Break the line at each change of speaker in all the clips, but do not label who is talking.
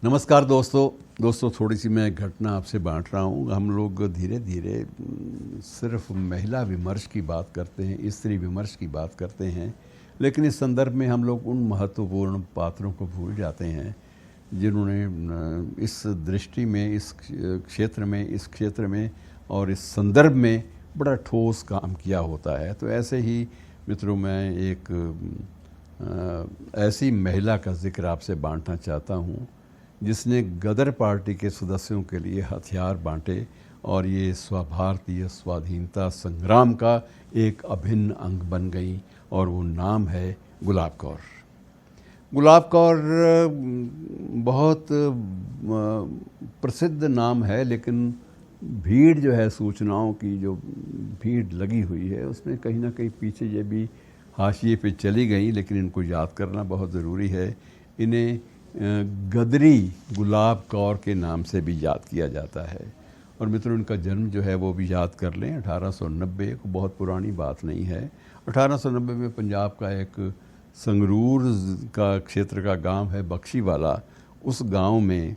नमस्कार दोस्तों थोड़ी सी मैं घटना आपसे बांट रहा हूँ। हम लोग धीरे धीरे सिर्फ महिला विमर्श की बात करते हैं, स्त्री विमर्श की बात करते हैं, लेकिन इस संदर्भ में हम लोग उन महत्वपूर्ण पात्रों को भूल जाते हैं जिन्होंने इस दृष्टि में, इस क्षेत्र में और इस संदर्भ में बड़ा ठोस काम किया होता है। तो ऐसे ही मित्रों, मैं एक ऐसी महिला का जिक्र आपसे बांटना चाहता हूँ जिसने गदर पार्टी के सदस्यों के लिए हथियार बांटे और ये भारतीय स्वाधीनता संग्राम का एक अभिन्न अंग बन गई, और वो नाम है गुलाब कौर। गुलाब कौर बहुत प्रसिद्ध नाम है, लेकिन भीड़ जो है, सूचनाओं की जो भीड़ लगी हुई है, उसमें कहीं ना कहीं पीछे ये भी हाशिए पे चली गई, लेकिन इनको याद करना बहुत ज़रूरी है। इन्हें गदरी गुलाब कौर के नाम से भी याद किया जाता है। और मित्रों, इनका जन्म जो है वो भी याद कर लें, 1890, बहुत पुरानी बात नहीं है। 1890 में पंजाब का एक संगरूर का क्षेत्र का गांव है बख्शीवाला, उस गांव में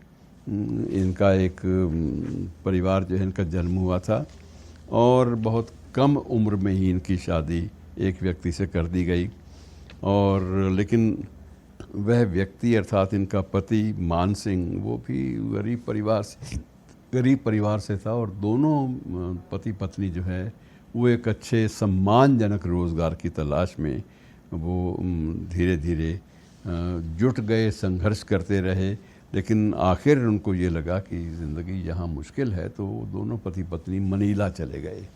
इनका एक परिवार जो है, इनका जन्म हुआ था, और बहुत कम उम्र में ही इनकी शादी एक व्यक्ति से कर दी गई। और लेकिन वह व्यक्ति अर्थात इनका पति मान सिंह, वो भी गरीब परिवार से था, और दोनों पति पत्नी जो है वो एक अच्छे सम्मानजनक रोज़गार की तलाश में वो धीरे धीरे जुट गए, संघर्ष करते रहे। लेकिन आखिर उनको ये लगा कि ज़िंदगी यहाँ मुश्किल है, तो दोनों पति पत्नी मनीला चले गए।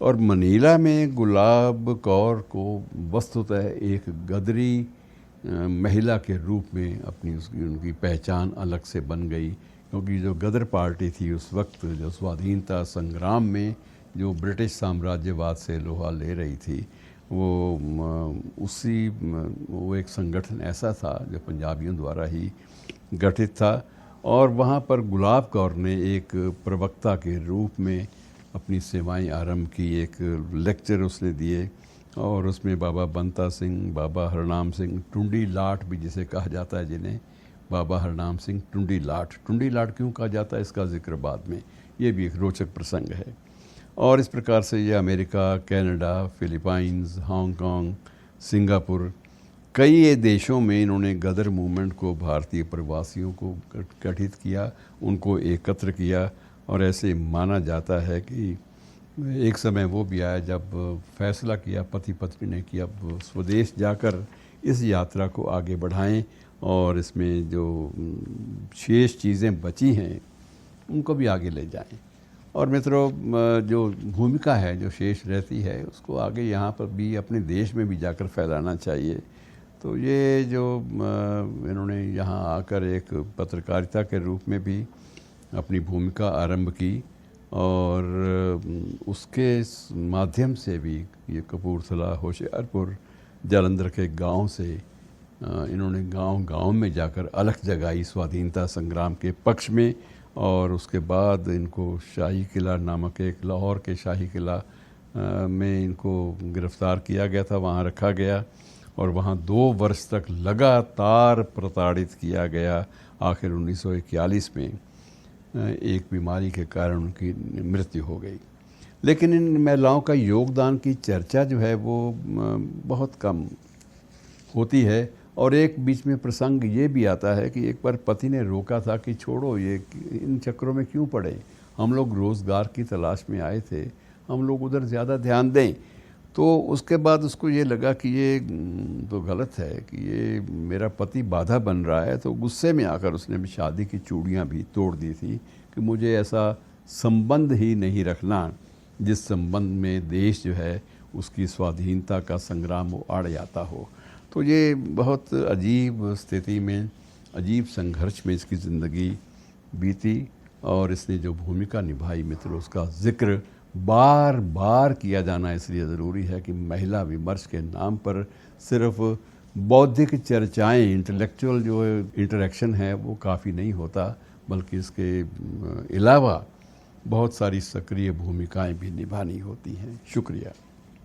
और मनीला में गुलाब कौर को वस्तुतः एक गदरी महिला के रूप में उनकी पहचान अलग से बन गई, क्योंकि जो गदर पार्टी थी उस वक्त, जो स्वाधीनता संग्राम में जो ब्रिटिश साम्राज्यवाद से लोहा ले रही थी, वो एक संगठन ऐसा था जो पंजाबियों द्वारा ही गठित था। और वहाँ पर गुलाब कौर ने एक प्रवक्ता के रूप में अपनी सेवाएं आरंभ की। एक लेक्चर उसने दिए, और उसमें बाबा बंता सिंह, बाबा हरनाम सिंह, टुंडी लाट भी जिसे कहा जाता है, जिन्हें बाबा हरनाम सिंह टुंडी लाट क्यों कहा जाता है, इसका जिक्र बाद में, ये भी एक रोचक प्रसंग है। और इस प्रकार से ये America, Canada, Philippines, Hong Kong, Singapore, कई देशों में इन्होंने गदर मूवमेंट को, भारतीय प्रवासियों को गठित किया, उनको एकत्र किया। और ऐसे माना जाता है कि एक समय वो भी आया जब फैसला किया पति पत्नी ने कि अब स्वदेश जाकर इस यात्रा को आगे बढ़ाएं, और इसमें जो शेष चीज़ें बची हैं उनको भी आगे ले जाएं। और मित्रों, जो भूमिका है जो शेष रहती है, उसको आगे यहाँ पर भी, अपने देश में भी जाकर फैलाना चाहिए। तो ये जो इन्होंने यहाँ आकर एक पत्रकारिता के रूप में भी अपनी भूमिका आरंभ की, और उसके माध्यम से भी ये कपूरथला, होशियारपुर, जालंधर के गांव से इन्होंने गांव में जाकर अलख जगाई स्वाधीनता संग्राम के पक्ष में। और उसके बाद इनको शाही किला नामक, एक लाहौर के शाही किला में इनको गिरफ़्तार किया गया था, वहाँ रखा गया, और वहाँ 2 वर्ष तक लगातार प्रताड़ित किया गया। आखिर 1941 में एक बीमारी के कारण उनकी मृत्यु हो गई। लेकिन इन महिलाओं का योगदान की चर्चा जो है वो बहुत कम होती है। और एक बीच में प्रसंग ये भी आता है कि एक बार पति ने रोका था कि छोड़ो, ये इन चक्रों में क्यों पड़े, हम लोग रोज़गार की तलाश में आए थे, हम लोग उधर ज़्यादा ध्यान दें। तो उसके बाद उसको ये लगा कि ये तो गलत है, कि ये मेरा पति बाधा बन रहा है। तो गुस्से में आकर उसने भी शादी की चूड़ियाँ भी तोड़ दी थी कि मुझे ऐसा संबंध ही नहीं रखना जिस संबंध में देश जो है उसकी स्वाधीनता का संग्राम वो आड़ जाता हो। तो ये बहुत अजीब स्थिति में, अजीब संघर्ष में इसकी ज़िंदगी बीती, और इसने जो भूमिका निभाई मित्रों, उसका जिक्र बार बार किया जाना इसलिए ज़रूरी है कि महिला विमर्श के नाम पर सिर्फ बौद्धिक चर्चाएं, इंटेलेक्चुअल जो इंटरेक्शन है वो काफ़ी नहीं होता, बल्कि इसके अलावा बहुत सारी सक्रिय भूमिकाएं भी निभानी होती हैं। शुक्रिया।